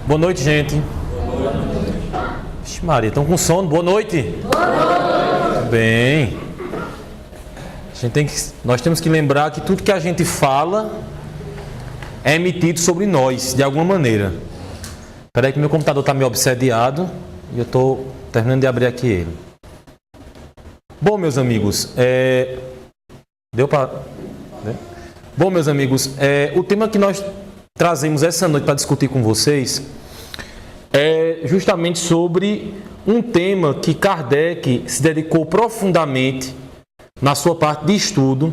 Boa noite, gente. Vixe Maria, estão com sono? Boa noite. Boa noite. Bem. Nós temos que lembrar que tudo que a gente fala é emitido sobre nós, de alguma maneira. Espera aí que meu computador está meio obsediado e eu estou terminando de abrir aqui ele. Bom, meus amigos, deu para... Bom, meus amigos, o tema que nós trazemos essa noite para discutir com vocês é justamente sobre um tema que Kardec se dedicou profundamente na sua parte de estudo,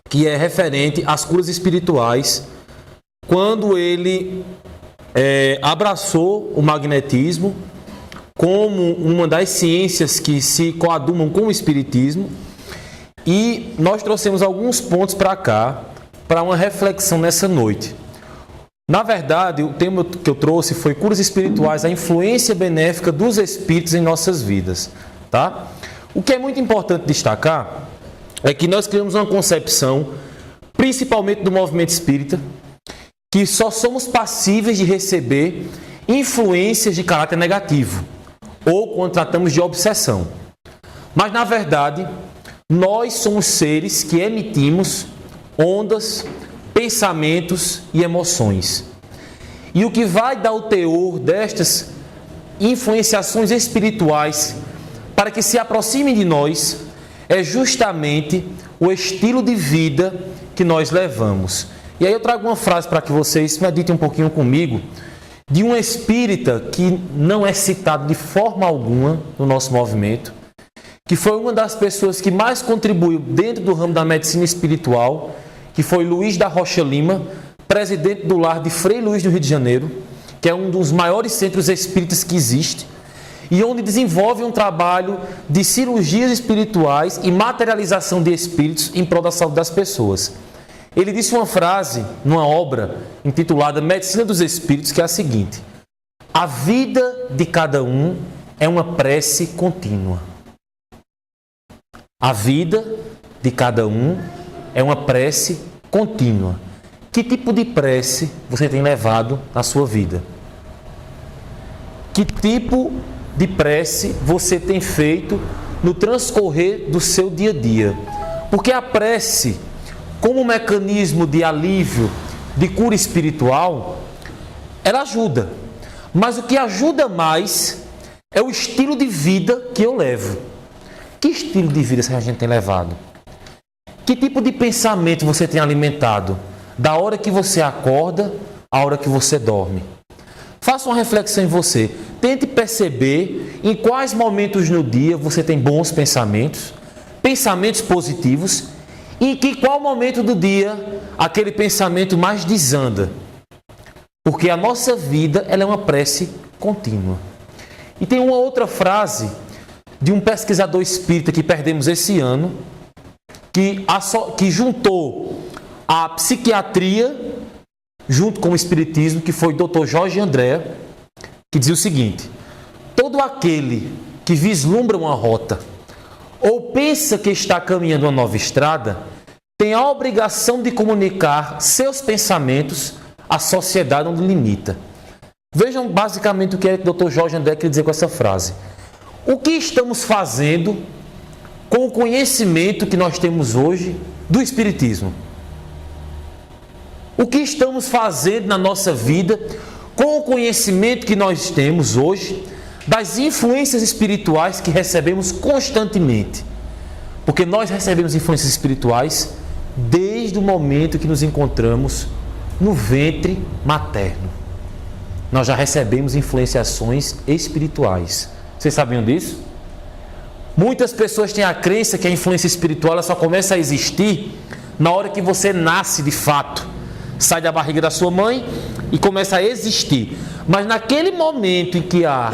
que é referente às curas espirituais, quando ele abraçou o magnetismo como uma das ciências que se coadunam com o espiritismo, e nós trouxemos alguns pontos para cá, para uma reflexão nessa noite. Na verdade, o tema que eu trouxe foi curas espirituais, a influência benéfica dos espíritos em nossas vidas, tá? O que é muito importante destacar é que nós criamos uma concepção, principalmente do movimento espírita, que só somos passíveis de receber influências de caráter negativo, ou quando tratamos de obsessão. Mas, na verdade, nós somos seres que emitimos ondas, pensamentos e emoções. E o que vai dar o teor destas influenciações espirituais para que se aproximem de nós é justamente o estilo de vida que nós levamos. E aí eu trago uma frase para que vocês meditem um pouquinho comigo, de um espírita que não é citado de forma alguma no nosso movimento, que foi uma das pessoas que mais contribuiu dentro do ramo da medicina espiritual, que foi Luiz da Rocha Lima, presidente do lar de Frei Luís do Rio de Janeiro, que é um dos maiores centros espíritas que existe, e onde desenvolve um trabalho de cirurgias espirituais e materialização de espíritos em prol da saúde das pessoas. Ele disse uma frase numa obra intitulada Medicina dos Espíritos, que é a seguinte: a vida de cada um é uma prece contínua. A vida de cada um é uma prece contínua. Que tipo de prece você tem levado na sua vida? Que tipo de prece você tem feito no transcorrer do seu dia a dia? Porque a prece, como mecanismo de alívio, de cura espiritual, ela ajuda. Mas o que ajuda mais é o estilo de vida que eu levo. Que estilo de vida a gente tem levado? Que tipo de pensamento você tem alimentado? Da hora que você acorda, à hora que você dorme. Faça uma reflexão em você. Tente perceber em quais momentos no dia você tem bons pensamentos, pensamentos positivos, e em qual momento do dia aquele pensamento mais desanda. Porque a nossa vida ela é uma prece contínua. E tem uma outra frase de um pesquisador espírita que perdemos esse ano, que juntou a psiquiatria junto com o espiritismo, que foi o Dr. Jorge André, que dizia o seguinte: todo aquele que vislumbra uma rota ou pensa que está caminhando uma nova estrada tem a obrigação de comunicar seus pensamentos à sociedade onde limita. Vejam basicamente o que o Dr. Jorge André quer dizer com essa frase. O que estamos fazendo com o conhecimento que nós temos hoje do Espiritismo? O que estamos fazendo na nossa vida com o conhecimento que nós temos hoje das influências espirituais que recebemos constantemente? Porque nós recebemos influências espirituais desde o momento que nos encontramos no ventre materno. Nós já recebemos influenciações espirituais. Vocês sabiam disso? Muitas pessoas têm a crença que a influência espiritual ela só começa a existir na hora que você nasce de fato. Sai da barriga da sua mãe e começa a existir. Mas naquele momento em que há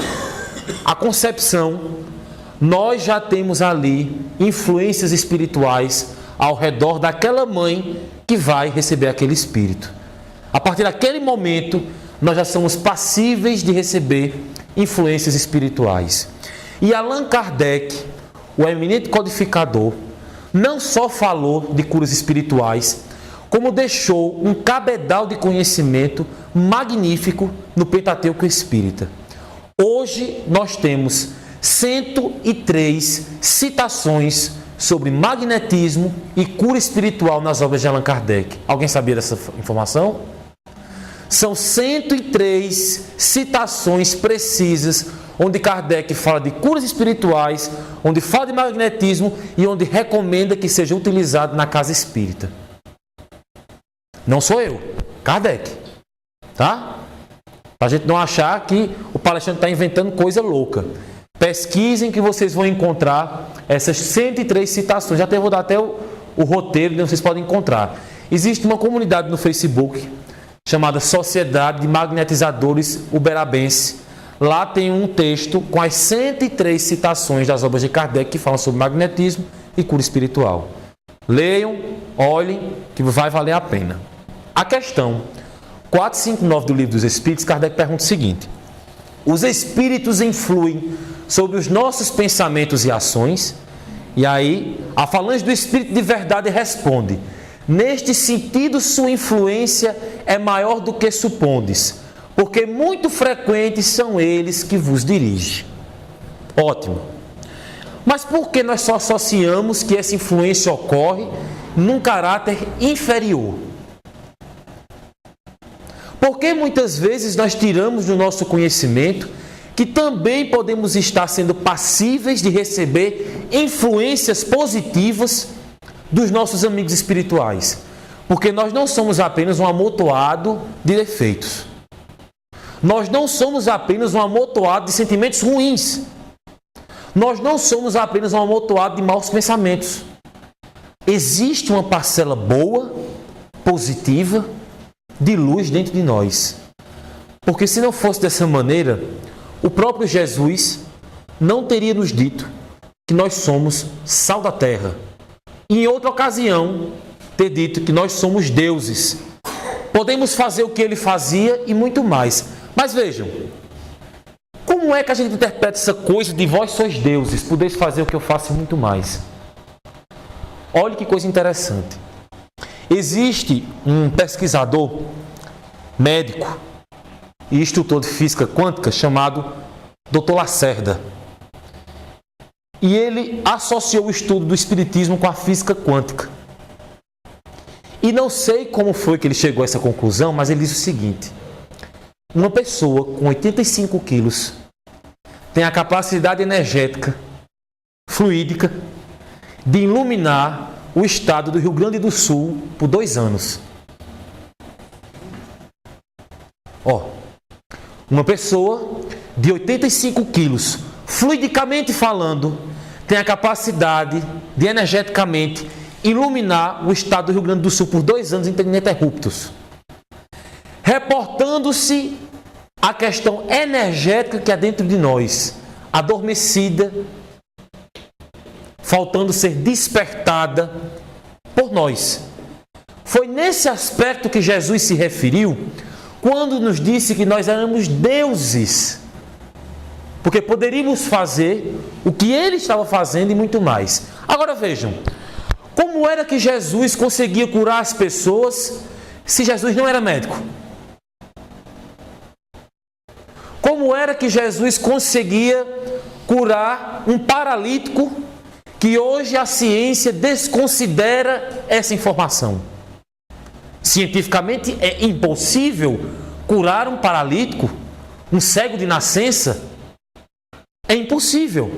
a concepção, nós já temos ali influências espirituais ao redor daquela mãe que vai receber aquele espírito. A partir daquele momento, nós já somos passíveis de receber influências espirituais. E Allan Kardec, o eminente codificador, não só falou de curas espirituais, como deixou um cabedal de conhecimento magnífico no Pentateuco Espírita. Hoje nós temos 103 citações sobre magnetismo e cura espiritual nas obras de Allan Kardec. Alguém sabia dessa informação? São 103 citações precisas onde Kardec fala de curas espirituais, onde fala de magnetismo e onde recomenda que seja utilizado na casa espírita. Não sou eu, Kardec. Tá? Para a gente não achar que o palestrante está inventando coisa louca. Pesquisem que vocês vão encontrar essas 103 citações. Já até vou dar até o roteiro onde vocês podem encontrar. Existe uma comunidade no Facebook chamada Sociedade de Magnetizadores Uberabense. Lá tem um texto com as 103 citações das obras de Kardec que falam sobre magnetismo e cura espiritual. Leiam, olhem, que vai valer a pena. A questão 459 do Livro dos Espíritos, Kardec pergunta o seguinte: os espíritos influem sobre os nossos pensamentos e ações? E aí, a falange do Espírito de Verdade responde: neste sentido, sua influência é maior do que supondes, porque muito frequentes são eles que vos dirigem. Ótimo. Mas por que nós só associamos que essa influência ocorre num caráter inferior? Porque muitas vezes nós tiramos do nosso conhecimento que também podemos estar sendo passíveis de receber influências positivas dos nossos amigos espirituais. Porque nós não somos apenas um amontoado de defeitos. Nós não somos apenas um amontoado de sentimentos ruins. Nós não somos apenas um amontoado de maus pensamentos. Existe uma parcela boa, positiva, de luz dentro de nós. Porque se não fosse dessa maneira, o próprio Jesus não teria nos dito que nós somos sal da terra. E em outra ocasião, ter dito que nós somos deuses. Podemos fazer o que ele fazia e muito mais. Mas vejam, como é que a gente interpreta essa coisa de vós sois deuses, podeis fazer o que eu faço e muito mais? Olha que coisa interessante. Existe um pesquisador, médico e instrutor de física quântica chamado Dr. Lacerda. E ele associou o estudo do espiritismo com a física quântica. E não sei como foi que ele chegou a essa conclusão, mas ele diz o seguinte: uma pessoa com 85 quilos tem a capacidade energética, fluídica, de iluminar o estado do Rio Grande do Sul por 2 anos. Uma pessoa de 85 quilos, fluidicamente falando, tem a capacidade de energeticamente iluminar o estado do Rio Grande do Sul por 2 anos ininterruptos, reportando-se a questão energética que há dentro de nós, adormecida, faltando ser despertada por nós. Foi nesse aspecto que Jesus se referiu quando nos disse que nós éramos deuses, porque poderíamos fazer o que ele estava fazendo e muito mais. Agora vejam, como era que Jesus conseguia curar as pessoas se Jesus não era médico? Como era que Jesus conseguia curar um paralítico que hoje a ciência desconsidera essa informação? Cientificamente é impossível curar um paralítico, um cego de nascença. É impossível.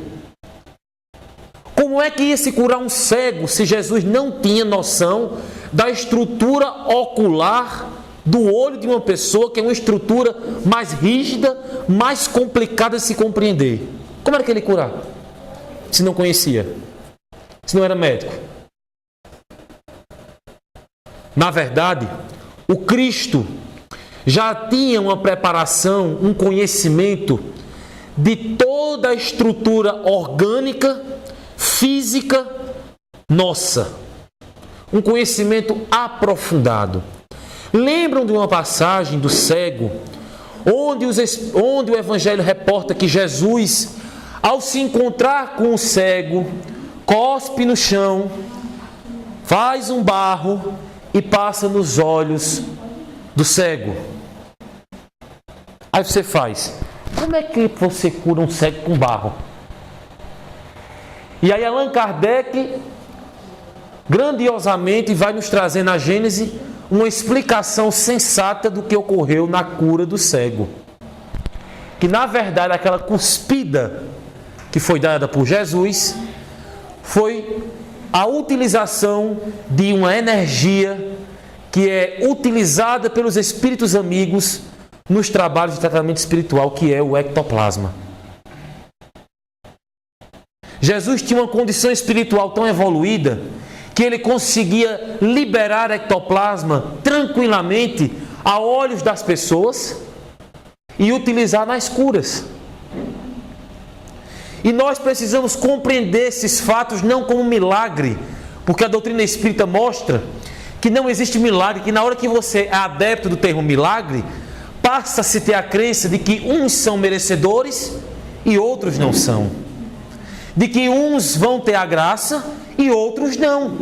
Como é que ia se curar um cego se Jesus não tinha noção da estrutura ocular do olho de uma pessoa, que é uma estrutura mais rígida, mais complicada de se compreender? Como era que ele ia curar? Se não conhecia, se não era médico. Na verdade, o Cristo já tinha uma preparação, um conhecimento de toda a estrutura orgânica, física nossa. Um conhecimento aprofundado. Lembram de uma passagem do cego, onde o Evangelho reporta que Jesus, ao se encontrar com o cego, cospe no chão, faz um barro e passa nos olhos do cego. Aí você faz, como é que você cura um cego com barro? E aí Allan Kardec grandiosamente vai nos trazer na Gênese uma explicação sensata do que ocorreu na cura do cego. Que na verdade aquela cuspida que foi dada por Jesus foi a utilização de uma energia que é utilizada pelos espíritos amigos nos trabalhos de tratamento espiritual, que é o ectoplasma. Jesus tinha uma condição espiritual tão evoluída que ele conseguia liberar ectoplasma tranquilamente a olhos das pessoas e utilizar nas curas. E nós precisamos compreender esses fatos não como milagre, porque a doutrina espírita mostra que não existe milagre, que na hora que você é adepto do termo milagre, passa-se a ter a crença de que uns são merecedores e outros não são. De que uns vão ter a graça e outros não.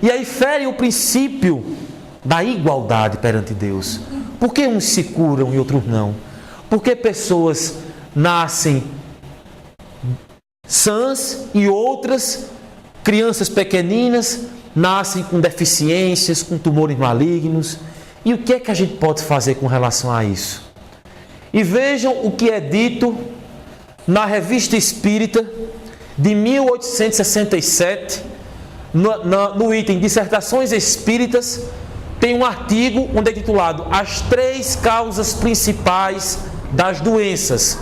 E aí fere o princípio da igualdade perante Deus. Por que uns se curam e outros não? Por que pessoas nascem sãs e outras, crianças pequeninas, nascem com deficiências, com tumores malignos? E o que é que a gente pode fazer com relação a isso? E vejam o que é dito na Revista Espírita de 1867, no item Dissertações Espíritas, tem um artigo onde é titulado As 3 causas principais das doenças.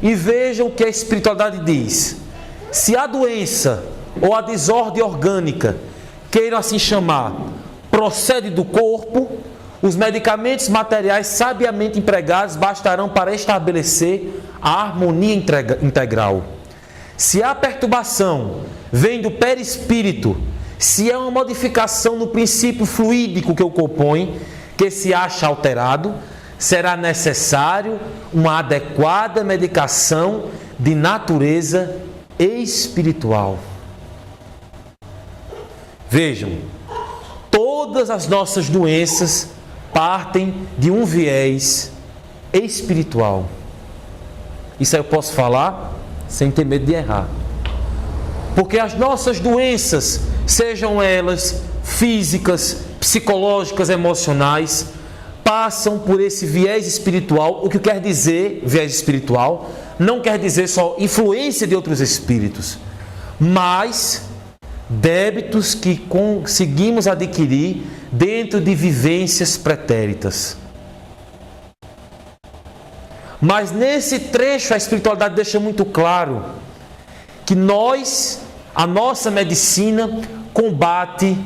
E vejam o que a espiritualidade diz. Se a doença ou a desordem orgânica, queiram assim chamar, procede do corpo, os medicamentos materiais sabiamente empregados bastarão para estabelecer a harmonia integral. Se a perturbação vem do perispírito, se é uma modificação no princípio fluídico que o compõe, que se acha alterado, será necessário uma adequada medicação de natureza espiritual. Vejam, todas as nossas doenças partem de um viés espiritual. Isso aí eu posso falar sem ter medo de errar. Porque as nossas doenças, sejam elas físicas, psicológicas, emocionais, passam por esse viés espiritual. O que quer dizer viés espiritual não quer dizer só influência de outros espíritos, mas débitos que conseguimos adquirir dentro de vivências pretéritas. Mas nesse trecho a espiritualidade deixa muito claro que a nossa medicina combate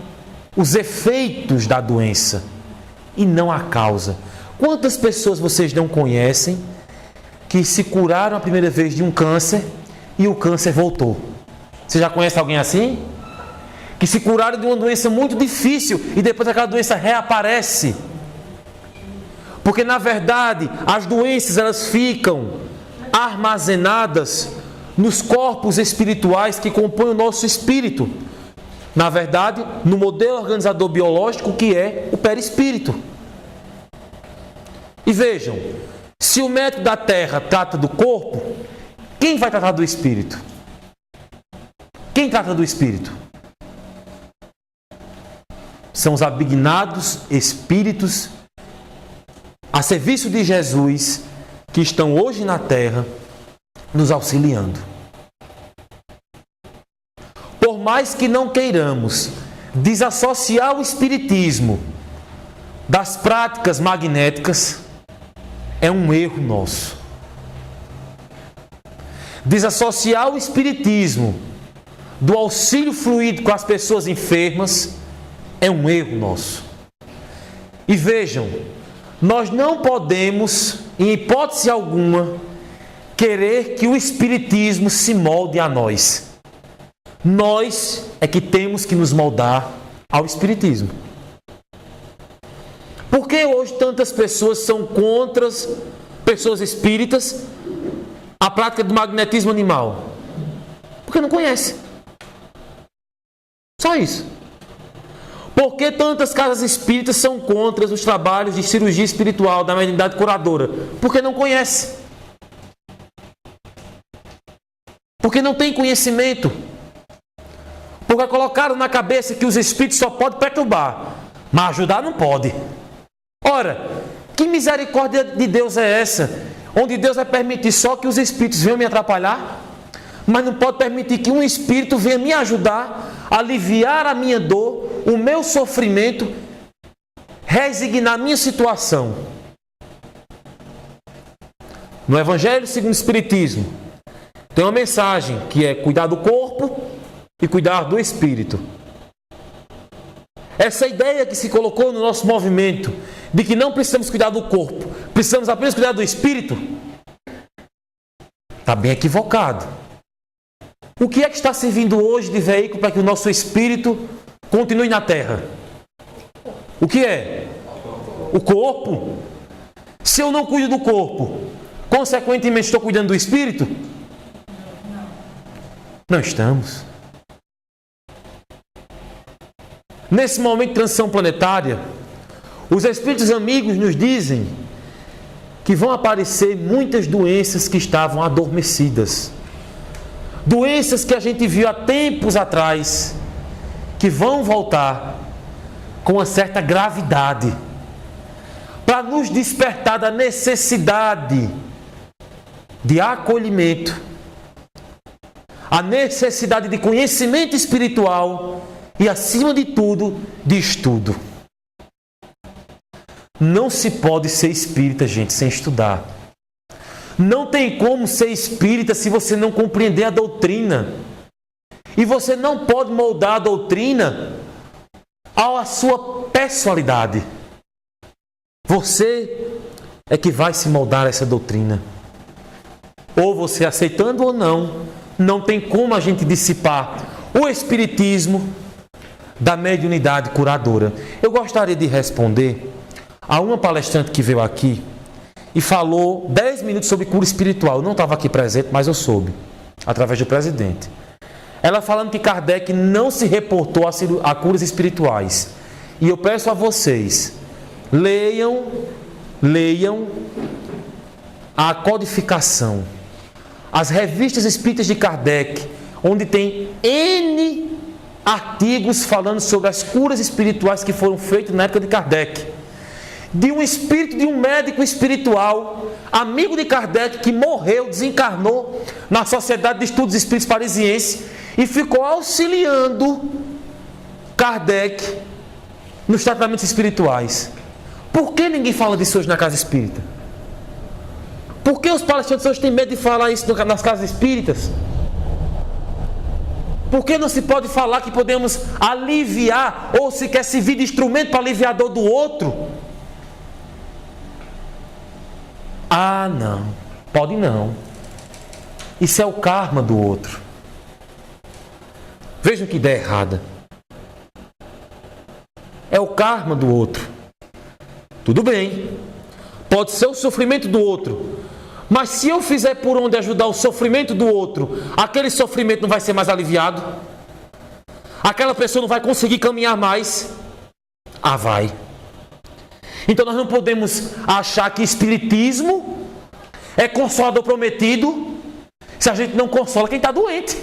os efeitos da doença e não a causa. Quantas pessoas vocês não conhecem que se curaram a primeira vez de um câncer e o câncer voltou? Você já conhece alguém assim? Que se curaram de uma doença muito difícil e depois aquela doença reaparece. Porque na verdade as doenças elas ficam armazenadas nos corpos espirituais que compõem o nosso espírito. Na verdade, no modelo organizador biológico que é o perispírito. E vejam, se o médico da Terra trata do corpo, quem vai tratar do espírito? Quem trata do espírito? São os abignados espíritos a serviço de Jesus que estão hoje na Terra nos auxiliando. Por mais que não queiramos desassociar o espiritismo das práticas magnéticas, é um erro nosso. Desassociar o espiritismo do auxílio fluídico às pessoas enfermas é um erro nosso. E vejam, nós não podemos, em hipótese alguma, querer que o espiritismo se molde a nós. Nós é que temos que nos moldar ao espiritismo. Por que hoje tantas pessoas são contra, pessoas espíritas, a prática do magnetismo animal? Porque não conhecem. Só isso. Por que tantas casas espíritas são contra os trabalhos de cirurgia espiritual, da mediunidade curadora? Porque não conhece. Porque não tem conhecimento. Porque colocaram na cabeça que os espíritos só podem perturbar, mas ajudar não pode. Ora, que misericórdia de Deus é essa? Onde Deus vai permitir só que os espíritos venham me atrapalhar, mas não pode permitir que um espírito venha me ajudar, aliviar a minha dor, o meu sofrimento, resignar a minha situação. No Evangelho segundo o Espiritismo, tem uma mensagem que é cuidar do corpo e cuidar do espírito. Essa ideia que se colocou no nosso movimento, de que não precisamos cuidar do corpo, precisamos apenas cuidar do espírito, está bem equivocado. O que é que está servindo hoje de veículo para que o nosso espírito continue na Terra? O que é? O corpo. Se eu não cuido do corpo, consequentemente estou cuidando do espírito? Não estamos. Nesse momento de transição planetária, os espíritos amigos nos dizem que vão aparecer muitas doenças que estavam adormecidas. Doenças que a gente viu há tempos atrás, que vão voltar com uma certa gravidade, para nos despertar da necessidade de acolhimento, a necessidade de conhecimento espiritual e, acima de tudo, de estudo. Não se pode ser espírita, gente, sem estudar. Não tem como ser espírita se você não compreender a doutrina. E você não pode moldar a doutrina à sua pessoalidade. Você é que vai se moldar a essa doutrina. Ou você aceitando ou não, não tem como a gente dissipar o espiritismo da mediunidade curadora. Eu gostaria de responder a uma palestrante que veio aqui e falou 10 minutos sobre cura espiritual. Eu não estava aqui presente, mas eu soube, através do presidente. Ela falando que Kardec não se reportou a curas espirituais. E eu peço a vocês, leiam a codificação, as revistas espíritas de Kardec, onde tem N artigos falando sobre as curas espirituais que foram feitas na época de Kardec. De um espírito, de um médico espiritual, amigo de Kardec, que morreu, desencarnou na Sociedade de Estudos Espíritos Parisiense e ficou auxiliando Kardec nos tratamentos espirituais. Por que ninguém fala disso hoje na casa espírita? Por que os palestrantes hoje têm medo de falar isso nas casas espíritas? Por que não se pode falar que podemos aliviar ou sequer servir de instrumento para aliviar a dor do outro? Ah, não. Pode não. Isso é o karma do outro. Vejam que ideia errada. É o karma do outro. Tudo bem. Pode ser o sofrimento do outro. Mas se eu fizer por onde ajudar o sofrimento do outro, aquele sofrimento não vai ser mais aliviado? Aquela pessoa não vai conseguir caminhar mais? Ah, vai. Então nós não podemos achar que espiritismo é consolador prometido se a gente não consola quem está doente.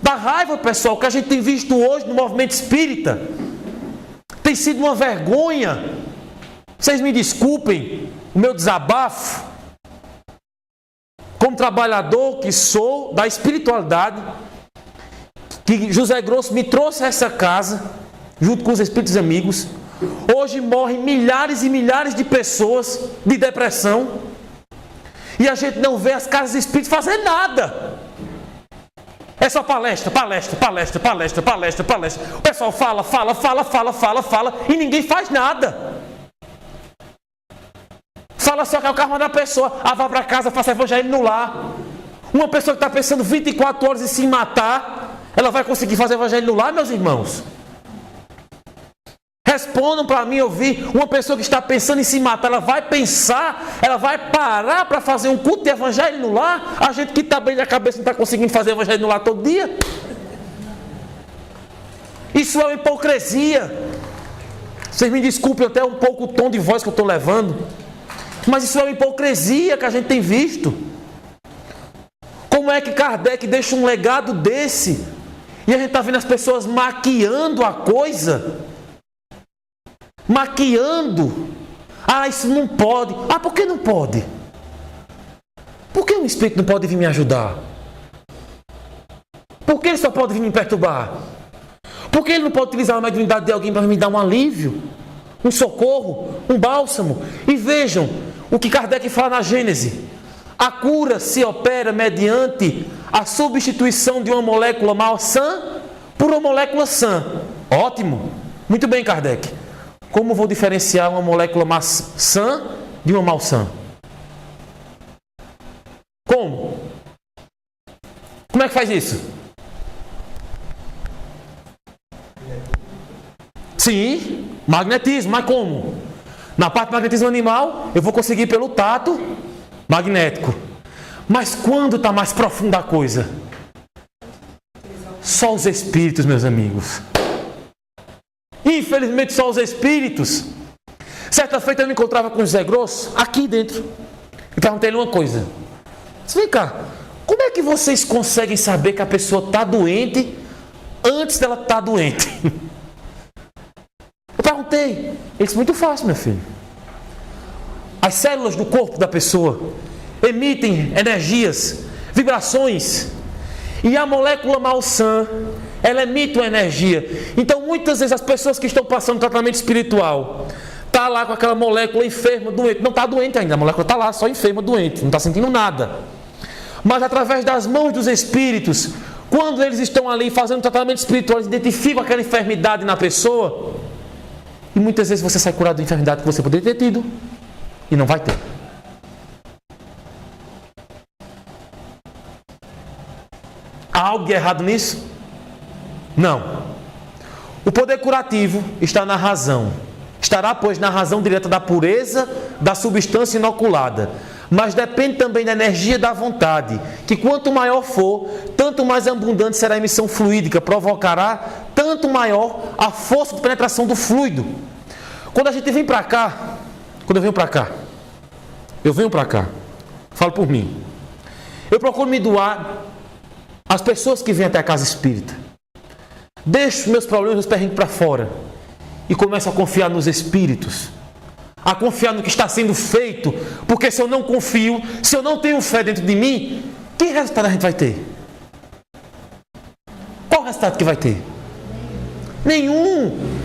Dá raiva, pessoal, que a gente tem visto hoje no movimento espírita. Tem sido uma vergonha. Vocês me desculpem o meu desabafo. Como trabalhador que sou da espiritualidade, que José Grosso me trouxe a essa casa, junto com os espíritos amigos. Hoje morrem milhares e milhares de pessoas de depressão. E a gente não vê as casas espíritas fazendo nada. É só palestra. O pessoal fala e ninguém faz nada. Fala só que é o karma da pessoa. Ah, vá para casa, faça evangelho no lar. Uma pessoa que está pensando 24 horas em se matar, ela vai conseguir fazer evangelho no lar, meus irmãos? Respondam para mim ouvir. Uma pessoa que está pensando em se matar, ela vai pensar, ela vai parar para fazer um culto de evangelho no lar? A gente que está bem da cabeça não está conseguindo fazer evangelho no lar todo dia? Isso é uma hipocrisia. Vocês me desculpem até um pouco o tom de voz que eu estou levando, mas isso é uma hipocrisia que a gente tem visto. Como é que Kardec deixa um legado desse e a gente está vendo as pessoas maquiando a coisa? Maquiando. Ah, isso não pode. Ah, por que não pode? Por que um espírito não pode vir me ajudar? Por que ele só pode vir me perturbar? Por que ele não pode utilizar a mediunidade de alguém para me dar um alívio, um socorro, um bálsamo? E vejam o que Kardec fala na Gênese. A cura se opera mediante a substituição de uma molécula malsã por uma molécula sã. Ótimo! Muito bem, Kardec. Como vou diferenciar uma molécula sã de uma malsã? Como? Como é que faz isso? Sim, magnetismo, mas como? Na parte do magnetismo animal, eu vou conseguir pelo tato magnético. Mas quando está mais profunda a coisa? Só os espíritos, meus amigos. Infelizmente, só os espíritos. Certa feita eu me encontrava com o José Grosso, aqui dentro. E perguntei-lhe uma coisa. Vem cá, como é que vocês conseguem saber que a pessoa está doente antes dela estar doente? Eu perguntei. Ele disse, muito fácil, meu filho. As células do corpo da pessoa emitem energias, vibrações. E a molécula malsã, ela emite uma energia. Então, muitas vezes, as pessoas que estão passando tratamento espiritual, está lá com aquela molécula enferma, doente. Não está doente ainda, a molécula está lá, só enferma, doente. Não está sentindo nada. Mas, através das mãos dos espíritos, quando eles estão ali fazendo tratamento espiritual, eles identificam aquela enfermidade na pessoa. E muitas vezes você sai curado da enfermidade que você poderia ter tido e não vai ter. Há algo de errado nisso? Não. O poder curativo está na razão. Estará, pois, na razão direta da pureza da substância inoculada. Mas depende também da energia da vontade, que quanto maior for, tanto mais abundante será a emissão fluídica, provocará tanto maior a força de penetração do fluido. Quando a gente vem para cá, eu venho para cá, falo por mim, eu procuro me doar às pessoas que vêm até a casa espírita. Deixo meus problemas, meus perrengues para fora e começo a confiar nos espíritos, a confiar no que está sendo feito, porque se eu não confio, se eu não tenho fé dentro de mim, que resultado a gente vai ter? Qual o resultado que vai ter? Nenhum.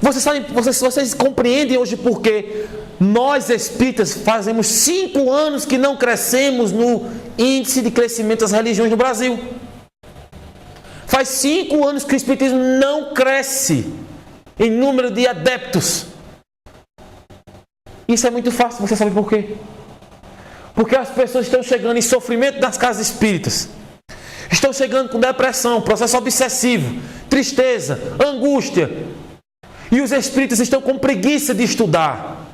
Vocês compreendem hoje porque nós espíritas fazemos 5 anos que não crescemos no índice de crescimento das religiões no Brasil. Faz 5 anos que o espiritismo não cresce em número de adeptos. Isso é muito fácil, você sabe por quê? Porque as pessoas estão chegando em sofrimento nas casas espíritas. Estão chegando com depressão, processo obsessivo, tristeza, angústia. E os espíritas estão com preguiça de estudar,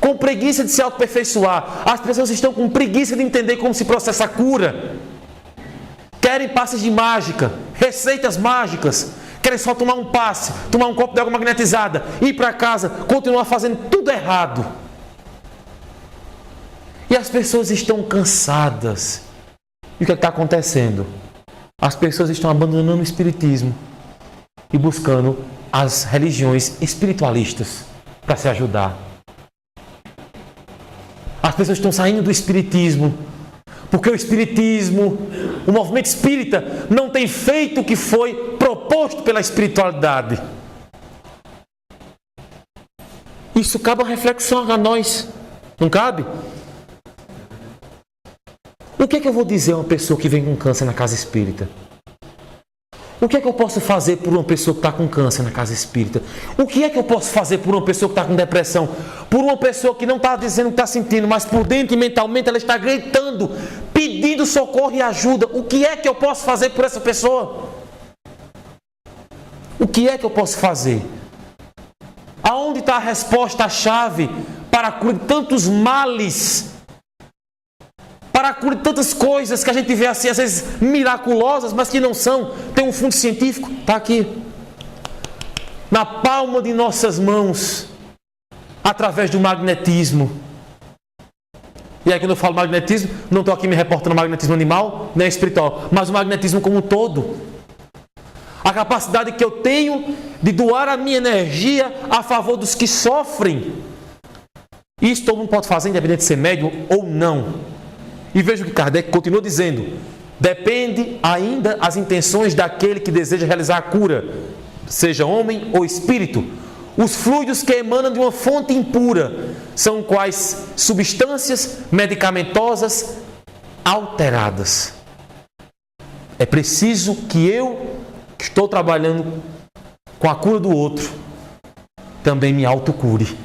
com preguiça de se autoaperfeiçoar. As pessoas estão com preguiça de entender como se processa a cura. Querem passes de mágica, receitas mágicas. Querem só tomar um passe, tomar um copo de água magnetizada, ir para casa, continuar fazendo tudo errado. E as pessoas estão cansadas. E o que está acontecendo? As pessoas estão abandonando o espiritismo e buscando as religiões espiritualistas para se ajudar. As pessoas estão saindo do espiritismo porque o espiritismo, o movimento espírita não tem feito o que foi proposto pela espiritualidade. Isso cabe uma reflexão a nós, não cabe? O que é que eu vou dizer a uma pessoa que vem com câncer na casa espírita? O que é que eu posso fazer por uma pessoa que está com câncer na casa espírita? O que é que eu posso fazer por uma pessoa que está com depressão? Por uma pessoa que não está dizendo o que está sentindo, mas por dentro e mentalmente ela está gritando, pedindo socorro e ajuda. O que é que eu posso fazer por essa pessoa? O que é que eu posso fazer? Aonde está a resposta, a chave para a cura de tantos males? Para a cura de tantas coisas que a gente vê assim, às vezes miraculosas, mas que não são. Tem um fundo científico, está aqui. Na palma de nossas mãos, através do magnetismo. E aí quando eu falo magnetismo, não estou aqui me reportando ao magnetismo animal, nem espiritual, mas o magnetismo como um todo. A capacidade que eu tenho de doar a minha energia a favor dos que sofrem. Isso todo mundo pode fazer, independente de ser médium ou não. E veja o que Kardec continua dizendo. Depende ainda as intenções daquele que deseja realizar a cura, seja homem ou espírito. Os fluidos que emanam de uma fonte impura são quais substâncias medicamentosas alteradas. É preciso que eu, que estou trabalhando com a cura do outro, também me autocure.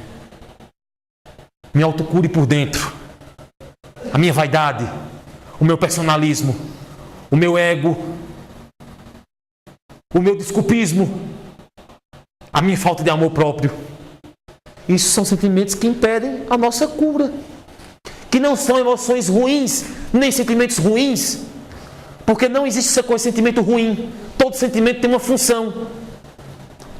Me autocure por dentro. A minha vaidade, o meu personalismo, o meu ego, o meu desculpismo, a minha falta de amor próprio. Isso são sentimentos que impedem a nossa cura. Que não são emoções ruins, nem sentimentos ruins. Porque não existe essa coisa de sentimento ruim. Todo sentimento tem uma função.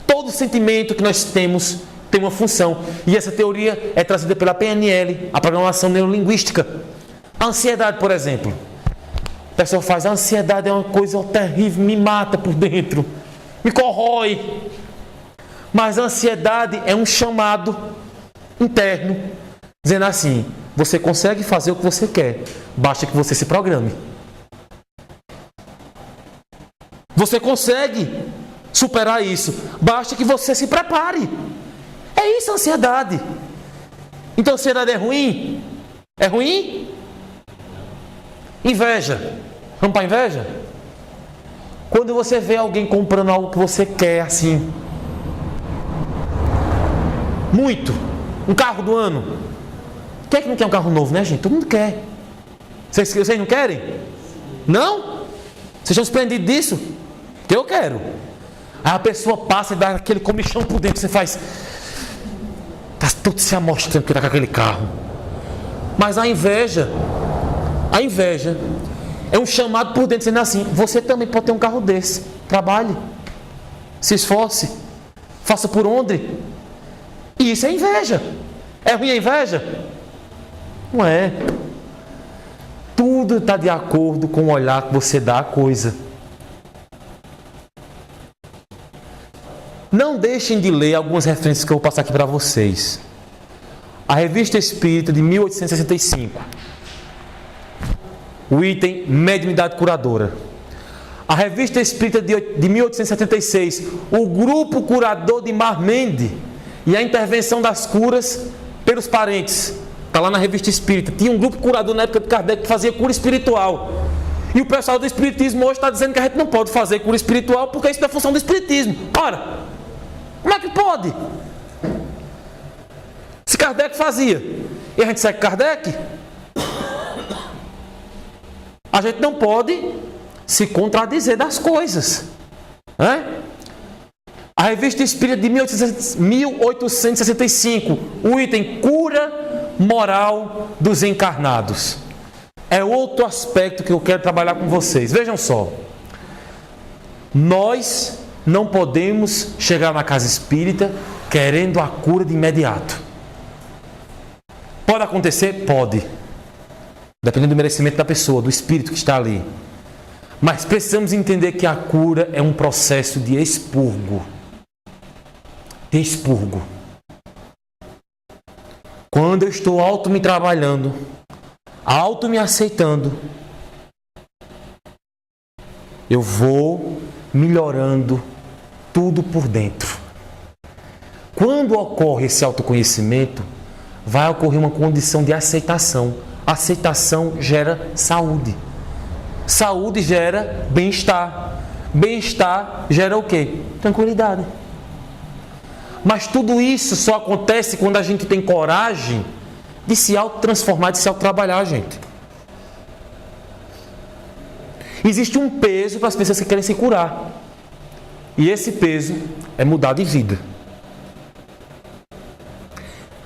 Todo sentimento que nós temos tem uma função. E essa teoria é trazida pela PNL, a programação neurolinguística. A ansiedade, por exemplo. A pessoa faz, a ansiedade é uma coisa terrível, me mata por dentro, me corrói. Mas a ansiedade é um chamado interno, dizendo assim, você consegue fazer o que você quer, basta que você se programe. Você consegue superar isso, basta que você se prepare. É isso a ansiedade. Então a ansiedade é ruim? É ruim? Inveja. Vamos para a inveja? Quando você vê alguém comprando algo que você quer, assim, muito, um carro do ano. Quem é que não quer um carro novo, né, gente? Todo mundo quer. Vocês não querem? Não? Vocês estão surpreendidos disso? Que eu quero. Aí a pessoa passa e dá aquele comichão por dentro, você faz... Está tudo se amostrando que está com aquele carro. Mas a inveja é um chamado por dentro, dizendo assim, você também pode ter um carro desse. Trabalhe, se esforce, faça por onde. E isso é inveja. É ruim a inveja? Não é. Tudo está de acordo com o olhar que você dá à coisa. Não deixem de ler algumas referências que eu vou passar aqui para vocês. A Revista Espírita de 1865. O item Mediunidade Curadora. A Revista Espírita de 1876. O Grupo Curador de Marmende e a intervenção das curas pelos parentes. Está lá na Revista Espírita. Tinha um grupo curador na época de Kardec que fazia cura espiritual. E o pessoal do Espiritismo hoje está dizendo que a gente não pode fazer cura espiritual porque isso não é função do Espiritismo. Ora, como é que pode? Se Kardec fazia e a gente segue Kardec, a gente não pode se contradizer das coisas. Né? A Revista Espírita de 1865, o item Cura Moral dos Encarnados. É outro aspecto que eu quero trabalhar com vocês. Vejam só. Nós não podemos chegar na casa espírita querendo a cura de imediato. Pode acontecer? Pode. Dependendo do merecimento da pessoa, do espírito que está ali. Mas precisamos entender que a cura é um processo de expurgo. Expurgo. Quando eu estou auto me trabalhando, auto me aceitando, eu vou melhorando tudo por dentro. Quando ocorre esse autoconhecimento, vai ocorrer uma condição de aceitação. Aceitação gera saúde. Saúde gera bem-estar. Bem-estar gera o quê? Tranquilidade. Mas tudo isso só acontece quando a gente tem coragem de se autotransformar, de se autotrabalhar, gente. Existe um peso para as pessoas que querem se curar. E esse peso é mudar de vida.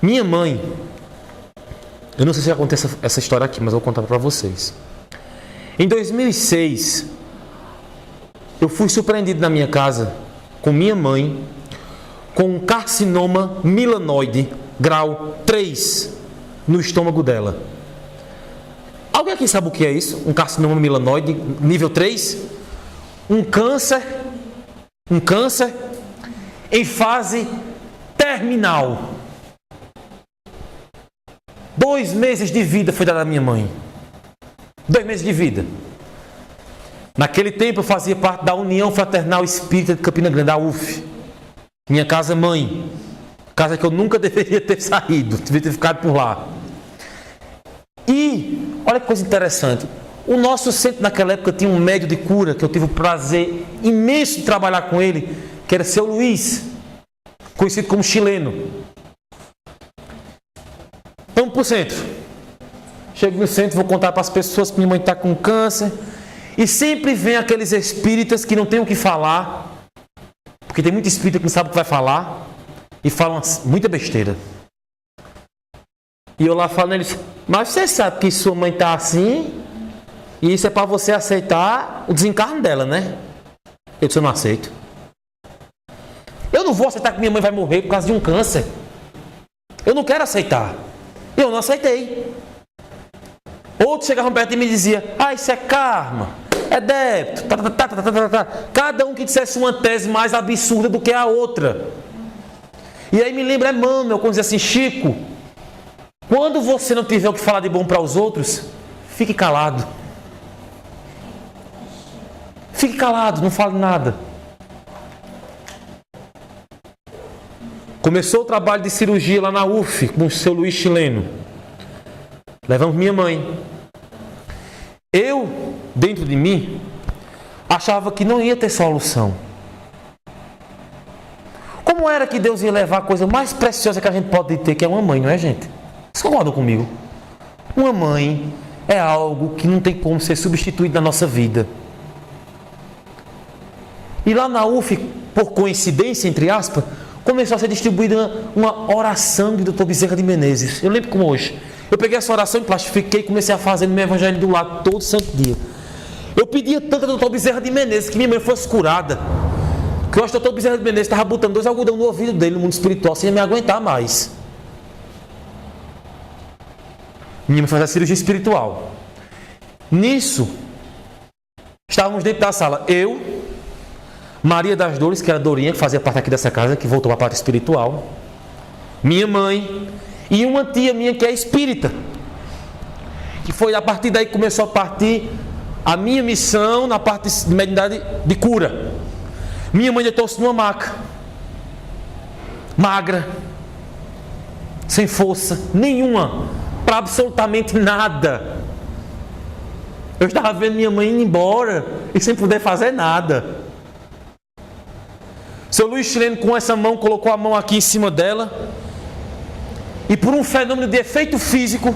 Minha mãe, eu não sei se já contei essa história aqui, mas eu vou contar para vocês. Em 2006, eu fui surpreendido na minha casa com minha mãe com um carcinoma milanoide, grau 3, no estômago dela. Alguém aqui sabe o que é isso? Um carcinoma milanoide, nível 3? Um câncer em fase terminal. 2 meses de vida foi dada à minha mãe. 2 meses de vida. Naquele tempo eu fazia parte da União Fraternal Espírita de Campina Grande, a UF. Minha casa mãe. Casa que eu nunca deveria ter saído, deveria ter ficado por lá. E, olha que coisa interessante. O nosso centro naquela época tinha um médium de cura, que eu tive o prazer imenso de trabalhar com ele, que era seu Luiz, conhecido como chileno. Vamos para o centro. Chego no centro, vou contar para as pessoas que minha mãe está com câncer. E sempre vem aqueles espíritas que não tem o que falar, porque tem muito espírita que não sabe o que vai falar, e falam muita besteira. E eu lá falo neles, mas você sabe que sua mãe está assim, e isso é para você aceitar o desencarne dela, né? Eu disse, eu não aceito. Eu não vou aceitar que minha mãe vai morrer por causa de um câncer. Eu não quero aceitar. Eu não aceitei. Outros chegavam perto e me diziam, isso é karma, é débito, Cada um que dissesse uma tese mais absurda do que a outra. E aí me lembra Emmanuel, quando dizia assim, Chico, quando você não tiver o que falar de bom para os outros, fique calado. Fique calado, não fale nada. Começou o trabalho de cirurgia lá na UF, com o seu Luiz chileno. Levamos minha mãe. Eu, dentro de mim, achava que não ia ter solução. Como era que Deus ia levar a coisa mais preciosa que a gente pode ter, que é uma mãe, não é, gente? Vocês concordam comigo? Uma mãe é algo que não tem como ser substituído na nossa vida. E lá na UF, por coincidência, entre aspas, começou a ser distribuída uma oração de Dr. Bezerra de Menezes. Eu lembro como hoje. Eu peguei essa oração e plastifiquei e comecei a fazer no meu evangelho do lado todo santo dia. Eu pedia tanto a Dr. Bezerra de Menezes que minha mãe fosse curada. Que eu acho que o Dr. Bezerra de Menezes estava botando 2 algodão no ouvido dele no mundo espiritual sem me aguentar mais. Minha mãe fazia cirurgia espiritual. Nisso, estávamos dentro da sala. Eu, Maria das Dores, que era a Dorinha, que fazia parte aqui dessa casa, que voltou para a parte espiritual. Minha mãe e uma tia minha que é espírita. Que foi a partir daí que começou a partir a minha missão na parte de mediunidade de cura. Minha mãe deitou-se numa maca, magra, sem força nenhuma, para absolutamente nada. Eu estava vendo minha mãe indo embora e sem poder fazer nada. Seu Luiz chileno com essa mão colocou a mão aqui em cima dela e por um fenômeno de efeito físico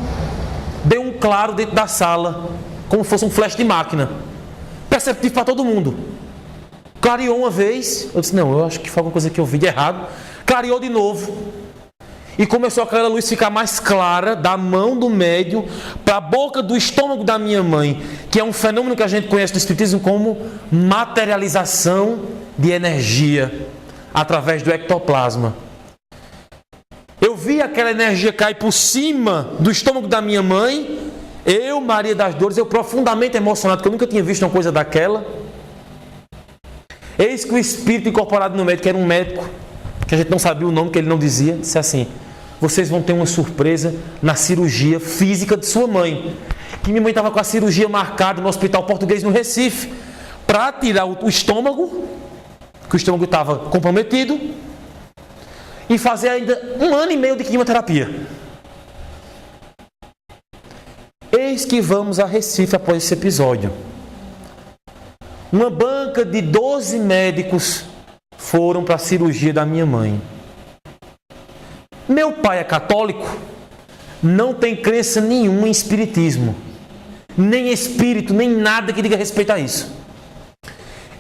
deu um claro dentro da sala, como se fosse um flash de máquina, perceptível para todo mundo. Clareou uma vez, eu disse, não, eu acho que foi alguma coisa que eu vi de errado. Clareou de novo e começou aquela luz ficar mais clara da mão do médium para a boca do estômago da minha mãe, que é um fenômeno que a gente conhece no espiritismo como materialização de energia através do ectoplasma. Eu vi aquela energia cair por cima do estômago da minha mãe. Eu, Maria das Dores, eu profundamente emocionado, porque eu nunca tinha visto uma coisa daquela. Eis que o espírito incorporado no médico, que era um médico, que a gente não sabia o nome, que ele não dizia, disse assim, vocês vão ter uma surpresa na cirurgia física de sua mãe. Que minha mãe estava com a cirurgia marcada no Hospital Português no Recife, para tirar o estômago, que o estômago estava comprometido, e fazer ainda 1 ano e meio de quimioterapia. Eis que vamos a Recife após esse episódio. Uma banca de 12 médicos foram para a cirurgia da minha mãe. Meu pai é católico, não tem crença nenhuma em espiritismo, nem espírito, nem nada que diga respeito a isso.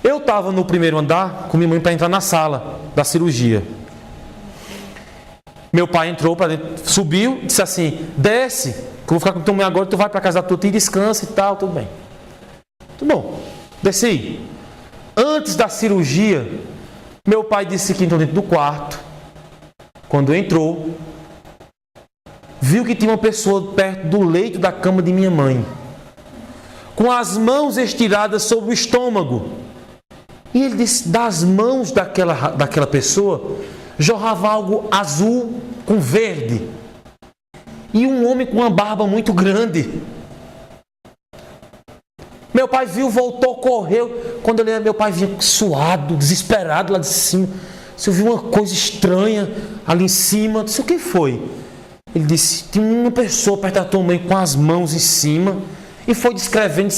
Eu estava no primeiro andar com minha mãe para entrar na sala da cirurgia. Meu pai entrou para dentro, subiu, disse assim: desce, que eu vou ficar com tua mãe agora, tu vai para casa da tua tia, descansa e tal, tudo bem. Tudo bom, desci. Antes da cirurgia, meu pai disse que entrou dentro do quarto. Quando entrou, viu que tinha uma pessoa perto do leito da cama de minha mãe, com as mãos estiradas sobre o estômago. E ele disse: das mãos daquela pessoa jorrava algo azul com verde. E um homem com uma barba muito grande. Meu pai viu, voltou, correu. Quando ele meu pai vinha suado, desesperado lá de cima. Se eu vi uma coisa estranha ali em cima, eu disse: o que foi? Ele disse: tinha uma pessoa perto da tua mãe com as mãos em cima. E foi descrevendo.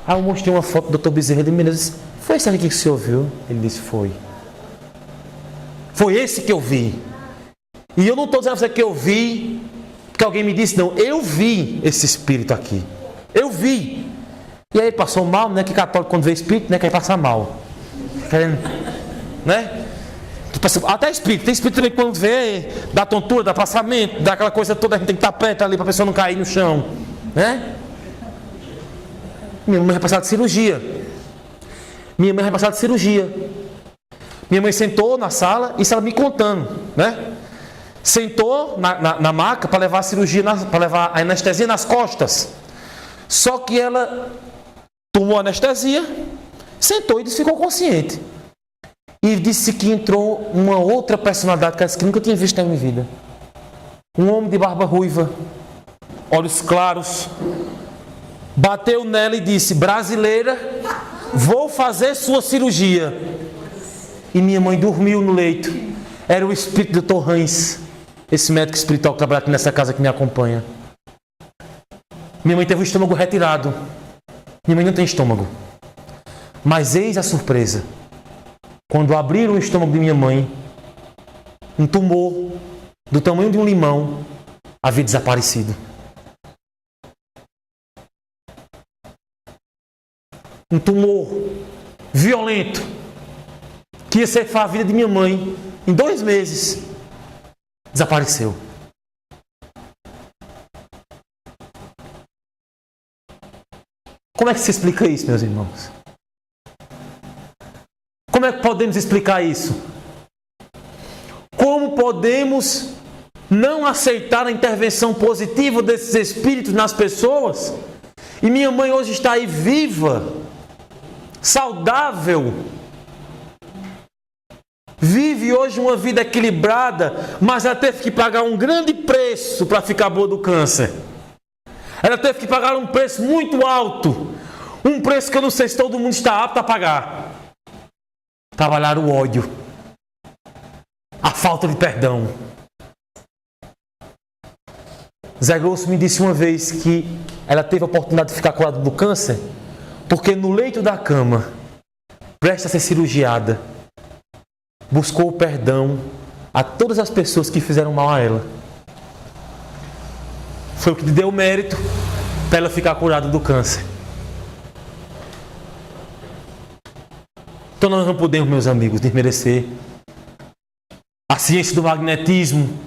Aí eu mostrei uma foto do Dr. Bezerra. Ele disse: foi isso aqui que o senhor viu? Ele disse: foi. Foi esse que eu vi. E eu não estou dizendo a você que eu vi, porque alguém me disse, não. Eu vi esse espírito aqui. Eu vi. E aí passou mal, né? Que católico quando vê espírito, né? Quer passar mal. Querendo, né? Até espírito. Tem espírito também que quando vê, dá tontura, dá passamento, dá aquela coisa toda, a gente tem que estar perto ali para a pessoa não cair no chão. Né? Minha mãe vai passar de cirurgia. Minha mãe sentou na sala, isso ela me contando, né? Sentou na maca para levar a cirurgia, para levar a anestesia nas costas. Só que ela tomou a anestesia, sentou e ficou consciente. E disse que entrou uma outra personalidade que nunca tinha visto na minha vida. Um homem de barba ruiva, olhos claros, bateu nela e disse: brasileira, vou fazer sua cirurgia. E minha mãe dormiu no leito. Era o espírito do Dr. Hans, esse médico espiritual que trabalha aqui nessa casa que me acompanha. Minha mãe teve o estômago retirado. Minha mãe não tem estômago. Mas eis a surpresa. Quando abriram o estômago de minha mãe, um tumor do tamanho de um limão havia desaparecido. Um tumor violento que ia ceifar a vida de minha mãe em 2 meses, desapareceu. Como é que se explica isso, meus irmãos? Como é que podemos explicar isso? Como podemos não aceitar a intervenção positiva desses espíritos nas pessoas? E minha mãe hoje está aí viva, saudável, vive hoje uma vida equilibrada, mas ela teve que pagar um grande preço para ficar boa do câncer. Ela teve que pagar um preço muito alto, um preço que eu não sei se todo mundo está apto a pagar. Trabalhar o ódio, a falta de perdão. Zé Grosso me disse uma vez que ela teve a oportunidade de ficar curada do câncer, porque no leito da cama, prestes a ser cirurgiada, buscou o perdão a todas as pessoas que fizeram mal a ela. Foi o que lhe deu mérito para ela ficar curada do câncer. Então nós não podemos, meus amigos, desmerecer a ciência do magnetismo,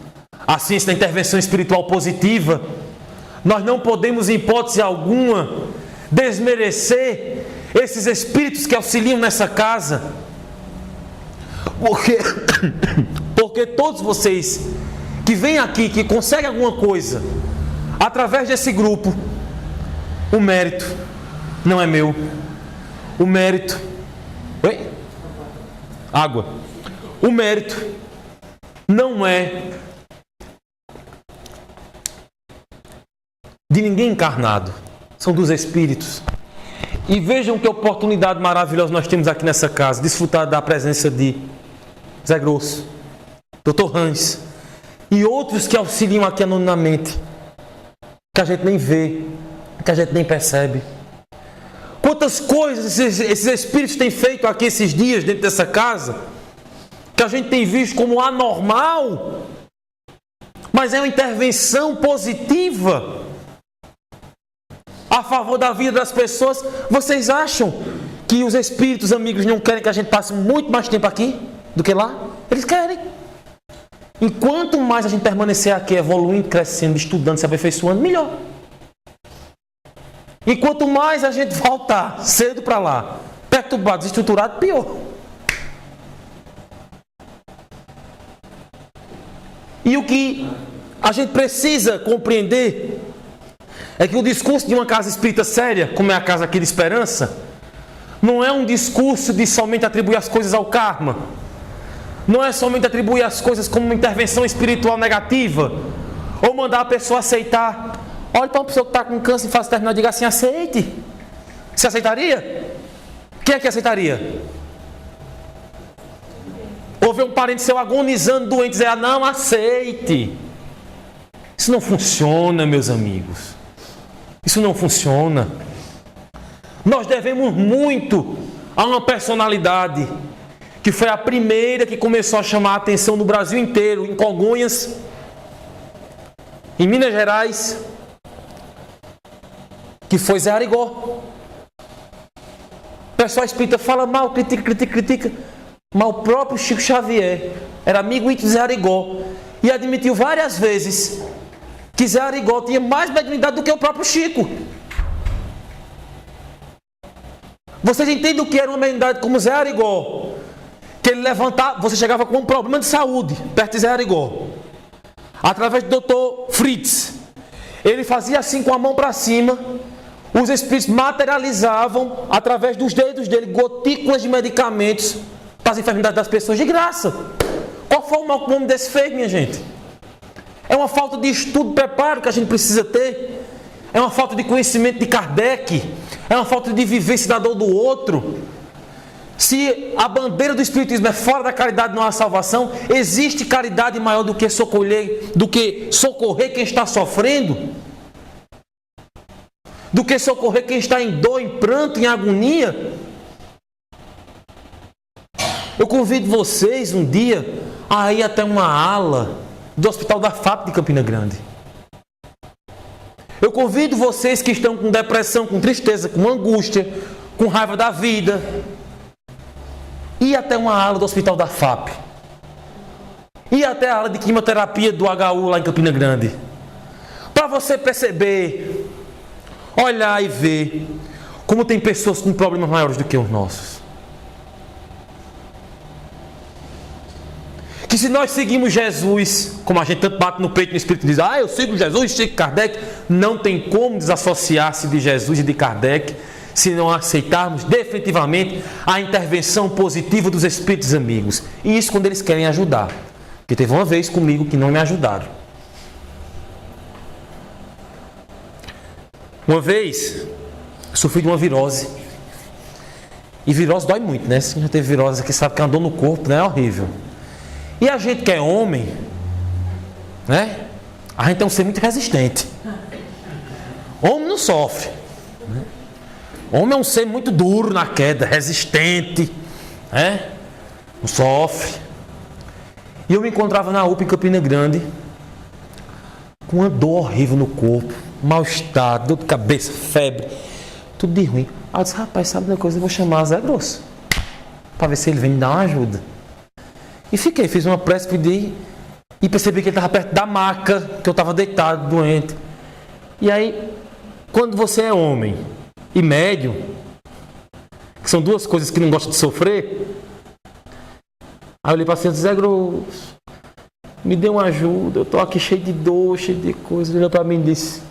a ciência da intervenção espiritual positiva. Nós não podemos, em hipótese alguma, desmerecer esses espíritos que auxiliam nessa casa. Porque todos vocês que vêm aqui, que conseguem alguma coisa através desse grupo, o mérito não é meu. O mérito... Oi? Água. O mérito não é de ninguém encarnado. São dos espíritos. E vejam que oportunidade maravilhosa nós temos aqui nessa casa. Desfrutar da presença de Zé Grosso, Dr. Hans e outros que auxiliam aqui anonimamente, que a gente nem vê, que a gente nem percebe. Quantas coisas esses espíritos têm feito aqui esses dias dentro dessa casa, que a gente tem visto como anormal, mas é uma intervenção positiva a favor da vida das pessoas. Vocês acham que os espíritos amigos não querem que a gente passe muito mais tempo aqui do que lá? Eles querem. Enquanto mais a gente permanecer aqui evoluindo, crescendo, estudando, se aperfeiçoando, melhor. E quanto mais a gente voltar cedo para lá, perturbado, desestruturado, pior. E o que a gente precisa compreender é que o discurso de uma casa espírita séria, como é a Casa aqui de Esperança, não é um discurso de somente atribuir as coisas ao karma. Não é somente atribuir as coisas como uma intervenção espiritual negativa. Ou mandar a pessoa aceitar. Olha para uma pessoa que está com câncer em fase terminal e diga assim, aceite. Você aceitaria? Quem é que aceitaria? Ou ver um parente seu agonizando, doente, dizer, não, aceite. Isso não funciona, meus amigos. Isso não funciona. Nós devemos muito a uma personalidade que foi a primeira que começou a chamar a atenção no Brasil inteiro, em Congonhas, em Minas Gerais, que foi Zé Arigó. O pessoal espírita fala mal, critica, mas o próprio Chico Xavier era amigo íntimo de Zé Arigó e admitiu várias vezes que Zé Arigó tinha mais mediunidade do que o próprio Chico. Vocês entendem o que era uma mediunidade como Zé Arigó? Que ele levantava, você chegava com um problema de saúde perto de Zé Arigó, através do Dr. Fritz. Ele fazia assim com a mão para cima, os espíritos materializavam através dos dedos dele gotículas de medicamentos para as enfermidades das pessoas de graça. Qual foi o mal que o homem desse fez, minha gente? É uma falta de estudo, preparo que a gente precisa ter. É uma falta de conhecimento de Kardec. É uma falta de vivência da dor do outro. Se a bandeira do Espiritismo é fora da caridade não há salvação, existe caridade maior do que socorrer quem está sofrendo? Do que socorrer quem está em dor, em pranto, em agonia? Eu convido vocês um dia a ir até uma ala do Hospital da FAP de Campina Grande. Eu convido vocês que estão com depressão, com tristeza, com angústia, com raiva da vida, ir até uma ala do Hospital da FAP. Ir até a ala de quimioterapia do HU lá em Campina Grande. Para você perceber, olhar e ver como tem pessoas com problemas maiores do que os nossos. Que se nós seguimos Jesus, como a gente tanto bate no peito no Espírito e diz, eu sigo Jesus, sigo Kardec, não tem como desassociar-se de Jesus e de Kardec, se não aceitarmos definitivamente a intervenção positiva dos Espíritos amigos. E isso quando eles querem ajudar. Porque teve uma vez comigo que não me ajudaram. Uma vez, eu sofri de uma virose. E virose dói muito, né? Se quem já teve virose aqui sabe que andou no corpo, né? É horrível. E a gente que é homem, né? A gente é um ser muito resistente. Homem não sofre. Né? Homem é um ser muito duro na queda, resistente, né? Não sofre. E eu me encontrava na UPA em Campina Grande, com uma dor horrível no corpo, mal-estar, dor de cabeça, febre, tudo de ruim. Aí eu disse, rapaz, sabe uma coisa? Eu vou chamar Zé Grosso, para ver se ele vem me dar uma ajuda. E fiquei, fiz uma prece, pedi, e percebi que ele estava perto da maca, que eu estava deitado, doente. E aí, quando você é homem e médium, que são duas coisas que não gostam de sofrer, aí eu olhei para a Zé Grosso, me dê uma ajuda, eu estou aqui cheio de dor, cheio de coisa. Ele olhou para mim e disse,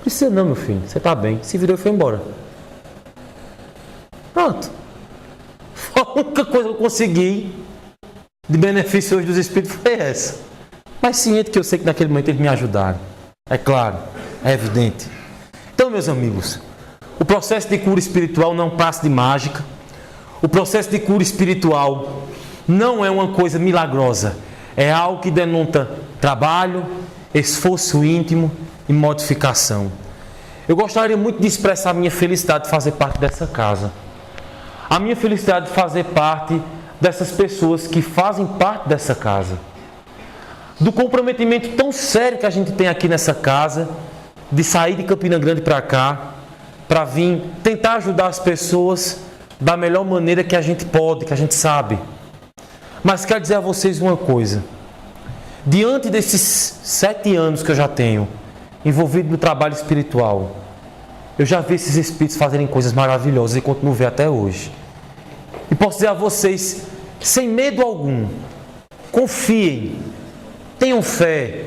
precisa não, meu filho, você está bem. Se virou e foi embora. Pronto. Foi a única coisa que eu consegui de benefício hoje dos Espíritos foi essa. Mas ciente que eu sei que naquele momento eles me ajudaram. É claro, é evidente. Então, meus amigos, o processo de cura espiritual não passa de mágica. O processo de cura espiritual não é uma coisa milagrosa. É algo que denota trabalho, esforço íntimo e modificação. Eu gostaria muito de expressar a minha felicidade de fazer parte dessa casa. A minha felicidade de fazer parte dessas pessoas que fazem parte dessa casa. Do comprometimento tão sério que a gente tem aqui nessa casa, de sair de Campina Grande para cá, para vir tentar ajudar as pessoas da melhor maneira que a gente pode, que a gente sabe. Mas quero dizer a vocês uma coisa. Diante desses 7 anos que eu já tenho envolvido no trabalho espiritual, eu já vi esses espíritos fazerem coisas maravilhosas e continuo a ver até hoje. E posso dizer a vocês, sem medo algum, confiem, tenham fé.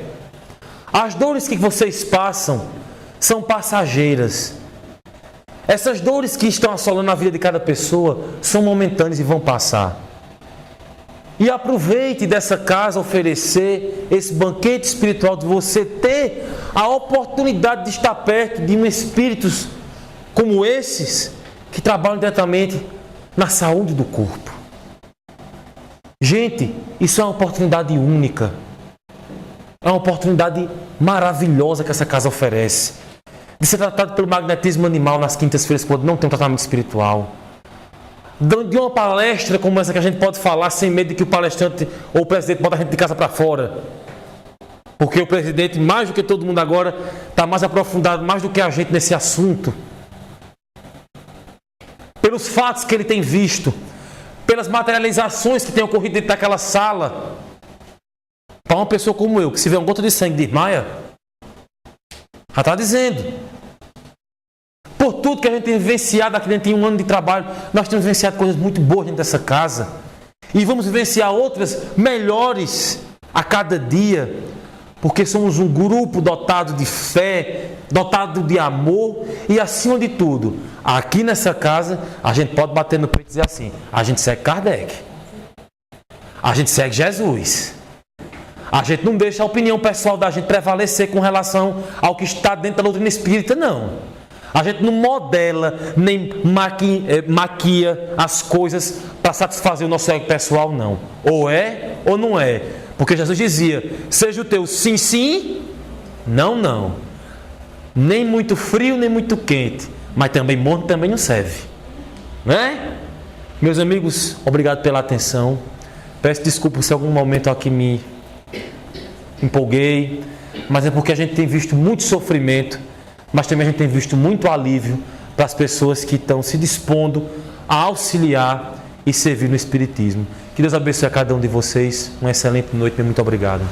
As dores que vocês passam são passageiras. Essas dores que estão assolando a vida de cada pessoa são momentâneas e vão passar. E aproveite dessa casa oferecer esse banquete espiritual de você ter a oportunidade de estar perto de espíritos como esses que trabalham diretamente na saúde do corpo. Gente, isso é uma oportunidade única. É uma oportunidade maravilhosa que essa casa oferece. De ser tratado pelo magnetismo animal nas quintas-feiras, quando não tem um tratamento espiritual. De uma palestra como essa que a gente pode falar sem medo de que o palestrante ou o presidente bota a gente de casa para fora. Porque o presidente, mais do que todo mundo agora, está mais aprofundado, mais do que a gente nesse assunto. Pelos fatos que ele tem visto, pelas materializações que têm ocorrido dentro daquela sala. Para uma pessoa como eu, que se vê uma gota de sangue desmaia, já está dizendo. Por tudo que a gente tem vivenciado aqui dentro de um ano de trabalho, nós temos vivenciado coisas muito boas dentro dessa casa. E vamos vivenciar outras melhores a cada dia. Porque somos um grupo dotado de fé, dotado de amor e, acima de tudo, aqui nessa casa, a gente pode bater no peito e dizer assim: a gente segue Kardec. A gente segue Jesus. A gente não deixa a opinião pessoal da gente prevalecer com relação ao que está dentro da doutrina espírita, não. A gente não modela nem maquia as coisas para satisfazer o nosso ego pessoal, não. Ou é ou não é. Porque Jesus dizia: seja o teu sim, sim, não, não. Nem muito frio, nem muito quente. Mas também morno também não serve. Né? Meus amigos, obrigado pela atenção. Peço desculpa se em algum momento aqui me empolguei. Mas é porque a gente tem visto muito sofrimento. Mas também a gente tem visto muito alívio para as pessoas que estão se dispondo a auxiliar e servir no Espiritismo. Que Deus abençoe a cada um de vocês. Uma excelente noite e muito obrigado.